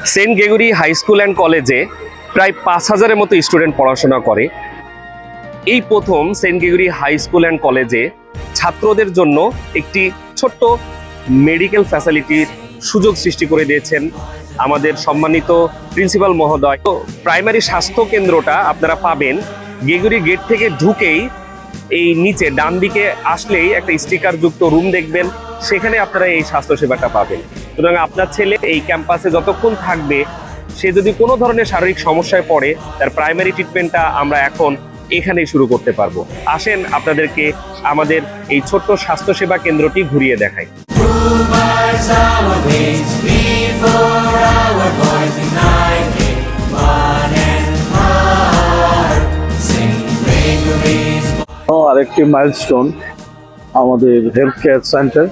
Saint Gregory high school and কলেজে প্রায় ৫,০০০-এর মতো স্টুডেন্ট পড়াশোনা করে। এই প্রথম Saint Gregory high school and কলেজে ছাত্রদের জন্য একটি ছোট্ট মেডিকেল ফ্যাসিলিটির সুযোগ সৃষ্টি করে দিয়েছেন আমাদের সম্মানিত প্রিন্সিপাল মহোদয়। তো প্রাইমারি স্বাস্থ্য কেন্দ্রটা আপনারা পাবেন গ্রেগরি গেট থেকে ঢুকেই এই নিচে ডান দিকে আসলেই একটা স্টিকার যুক্ত রুম দেখবেন, সেখানে আপনারা এই স্বাস্থ্যসেবাটা পাবেন। সুতরাং আপনার ছেলে এই ক্যাম্পাসে যতক্ষণ থাকবে, সে যদি কোনো ধরনের শারীরিক সমস্যায় পড়ে, তার প্রাইমারি ট্রিটমেন্টটা আমরা এখন এখানেই শুরু করতে পারবো। আসেন আপনাদেরকে আমাদের এই ছোট্ট স্বাস্থ্যসেবা কেন্দ্রটি ঘুরিয়ে দেখাই। আরেকটি মাইলস্টোন আমাদের health care centre,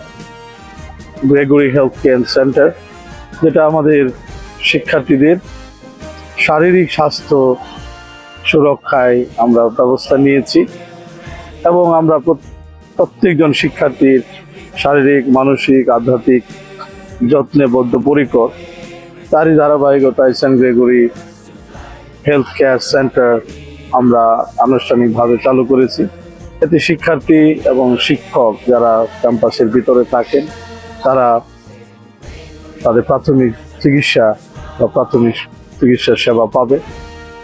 Gregory health care centre, যেটা আমাদের শিক্ষার্থীদের শারীরিক স্বাস্থ্য সুরক্ষায় আমরা ব্যবস্থা নিয়েছি এবং আমরা প্রত্যেকজন শিক্ষার্থীর শারীরিক, মানসিক, আধ্যাত্মিক যত্নে বদ্ধপরিকর। তারই ধারাবাহিকতায় Saint Gregory health care centre আমরা আনুষ্ঠানিকভাবে চালু করেছি। এতে শিক্ষার্থী এবং শিক্ষক যারা ক্যাম্পাসের ভিতরে থাকেন, তারা তাদের প্রাথমিক চিকিৎসা বা প্রাথমিক চিকিৎসার সেবা পাবে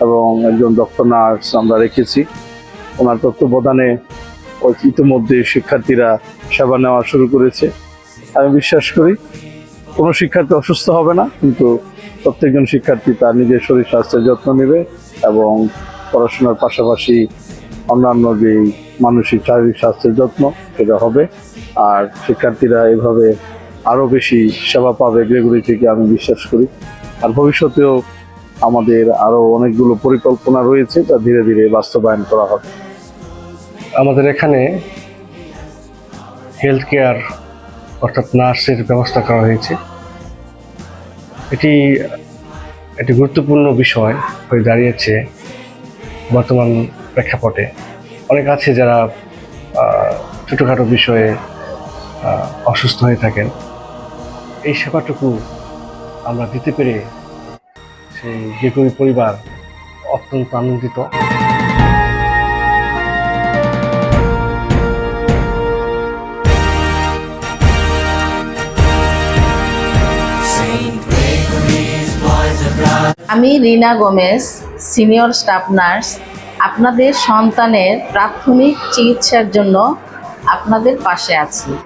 এবং একজন দক্ষ নার্স আমরা রেখেছি। ওনার তত্ত্বাবধানে ইতিমধ্যে শিক্ষার্থীরা সেবা নেওয়া শুরু করেছে। আমি বিশ্বাস করি কোনো শিক্ষার্থী অসুস্থ হবে না, কিন্তু প্রত্যেকজন শিক্ষার্থী তার নিজের শরীর স্বাস্থ্যের যত্ন নেবে এবং পড়াশোনার পাশাপাশি অন্যান্য যে মানসিক শারীরিক স্বাস্থ্যের যত্ন সেটা হবে। আর শিক্ষার্থীরা এভাবে আরও বেশি সেবা পাবে গ্রেগরি থেকে, আমি বিশ্বাস করি। আর ভবিষ্যতেও আমাদের আরও অনেকগুলো পরিকল্পনা রয়েছে, যা ধীরে ধীরে বাস্তবায়ন করা হবে। আমাদের এখানে হেলথ কেয়ার অর্থাৎ নার্সের ব্যবস্থা করা হয়েছে। এটি একটি গুরুত্বপূর্ণ বিষয় হয়ে দাঁড়িয়েছে বর্তমান প্রেক্ষাপটে। অনেক আছে যারা ছোটোখাটো বিষয়ে অসুস্থ হয়ে থাকেন। এই সেবাটুকু আমরা দিতে পেরে সেই গ্রেগরি পরিবার অত্যন্ত আনন্দিত। আমি রিনা গোমেজ, সিনিয়র স্টাফ নার্স। আপনাদের সন্তানের প্রাথমিক চিকিৎসার জন্য আপনাদের পাশে আছি।